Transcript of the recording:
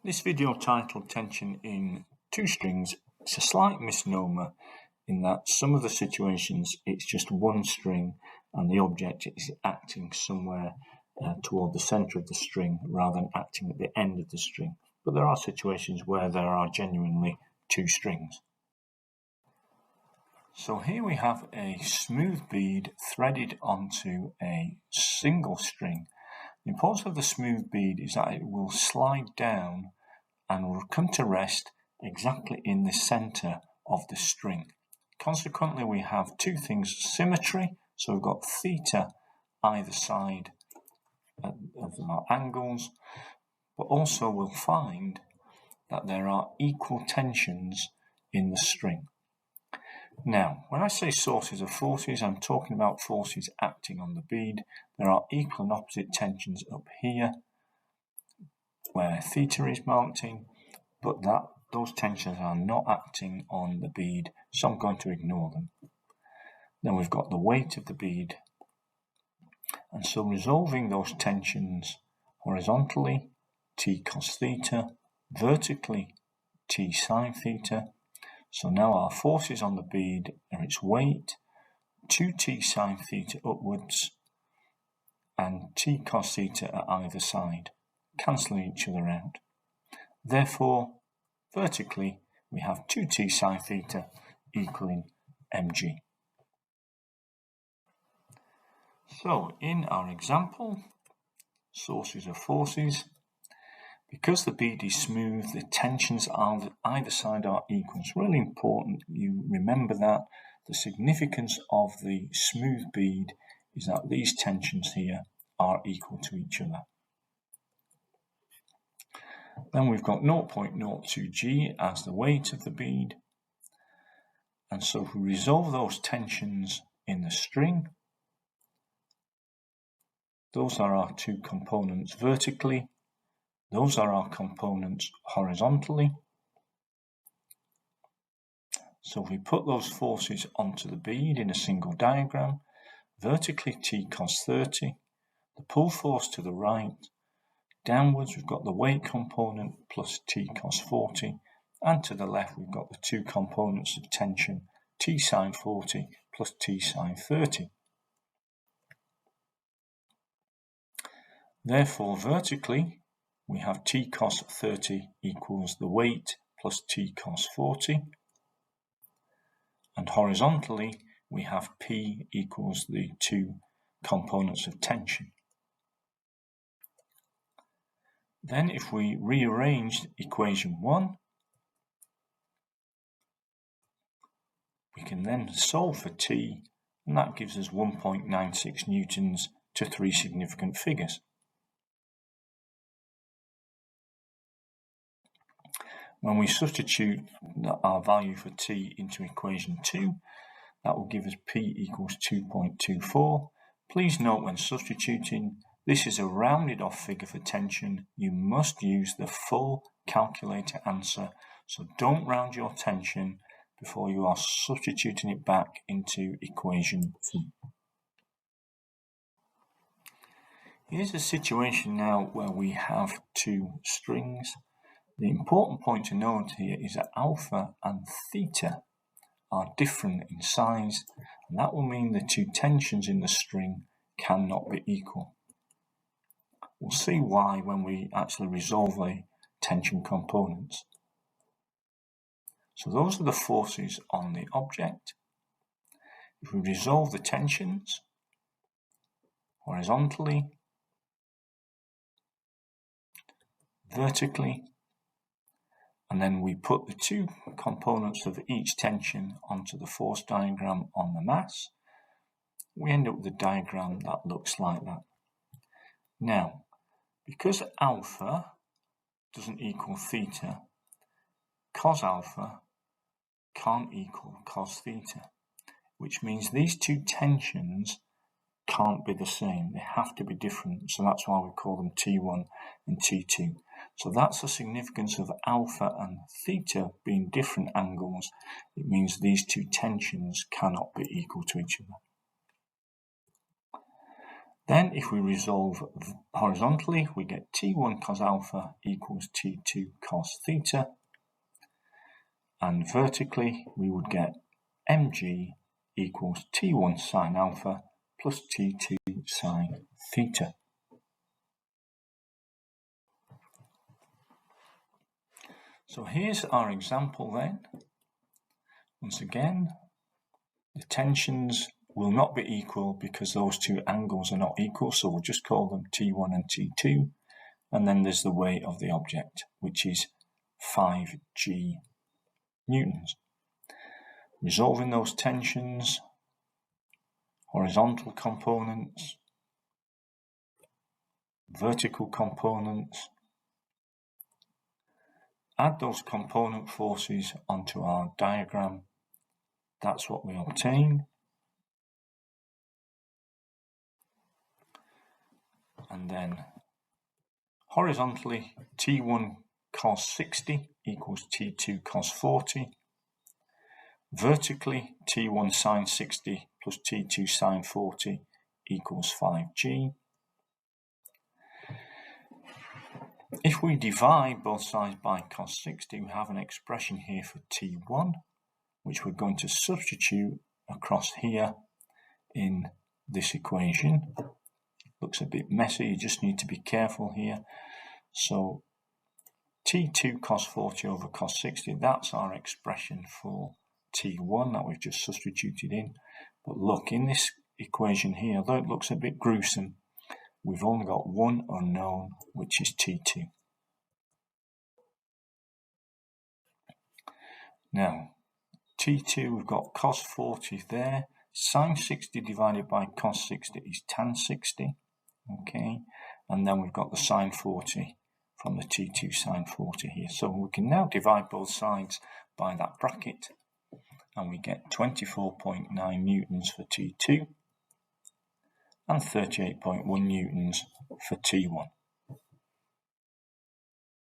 This video titled Tension in Two Strings is a slight misnomer in that some of the situations it's just one string and the object is acting somewhere toward the centre of the string rather than acting at the end of the string. But there are situations where there are genuinely two strings. So here we have a smooth bead threaded onto a single string. The importance of the smooth bead is that it will slide down and will come to rest exactly in the centre of the string. Consequently, we have two things: symmetry, so we've got theta either side of our angles, but also we'll find that there are equal tensions in the string. Now, when I say sources of forces, I'm talking about forces acting on the bead. There are equal and opposite tensions up here, where theta is marked in, but those tensions are not acting on the bead, so I'm going to ignore them. Then we've got the weight of the bead, and so resolving those tensions horizontally, t cos theta, vertically, t sin theta. So now our forces on the bead are its weight, 2t sin theta upwards, and t cos theta at either side, cancelling each other out. Therefore, vertically, we have 2t sin theta equaling mg. So, in our example, sources of forces, because the bead is smooth, the tensions on either side are equal. It's really important you remember that. The significance of the smooth bead is that these tensions here are equal to each other. Then we've got 0.02 g as the weight of the bead. And so if we resolve those tensions in the string, those are our two components vertically, those are our components horizontally. So if we put those forces onto the bead in a single diagram, vertically t cos 30, the pull force to the right, downwards we've got the weight component plus t cos 40, and to the left we've got the two components of tension, t sin 40 plus t sin 30. Therefore, vertically, we have t cos 30 equals the weight plus t cos 40. And horizontally, we have P equals the two components of tension. Then if we rearrange equation 1, we can then solve for T, and that gives us 1.96 newtons to three significant figures. When we substitute our value for T into equation 2, that will give us P equals 2.24. Please note when substituting, this is a rounded off figure for tension. You must use the full calculator answer, so don't round your tension before you are substituting it back into equation 2. Here's a situation now where we have two strings. The important point to note here is that alpha and theta are different in size, and that will mean the two tensions in the string cannot be equal. We'll see why when we actually resolve the tension components. So those are the forces on the object. If we resolve the tensions horizontally, vertically, and then we put the two components of each tension onto the force diagram on the mass, we end up with a diagram that looks like that. Now, because alpha doesn't equal theta, cos alpha can't equal cos theta, which means these two tensions can't be the same. They have to be different, so that's why we call them T1 and T2. So that's the significance of alpha and theta being different angles. It means these two tensions cannot be equal to each other. Then if we resolve horizontally, we get T1 cos alpha equals T2 cos theta. And vertically, we would get mg equals T1 sine alpha plus T2 sine theta. So here's our example then. Once again, the tensions will not be equal because those two angles are not equal, so we'll just call them T1 and T2. And then there's the weight of the object, which is 5g newtons. Resolving those tensions, horizontal components, vertical components, add those component forces onto our diagram. That's what we obtain. And then horizontally, T1 cos 60 equals T2 cos 40. Vertically, T1 sine 60 plus T2 sine 40 equals 5g. If we divide both sides by cos 60, we have an expression here for T1, which we're going to substitute across here in this equation. Looks a bit messy, you just need to be careful here. So T2 cos 40 over cos 60, that's our expression for T1 that we've just substituted in. But look, in this equation here, though it looks a bit gruesome, we've only got one unknown, which is T2. Now, T2, we've got cos 40 there. Sine 60 divided by cos 60 is tan 60. Okay, and then we've got the sine 40 from the T2 sine 40 here. So we can now divide both sides by that bracket, and we get 24.9 newtons for T2 and 38.1 newtons for T1.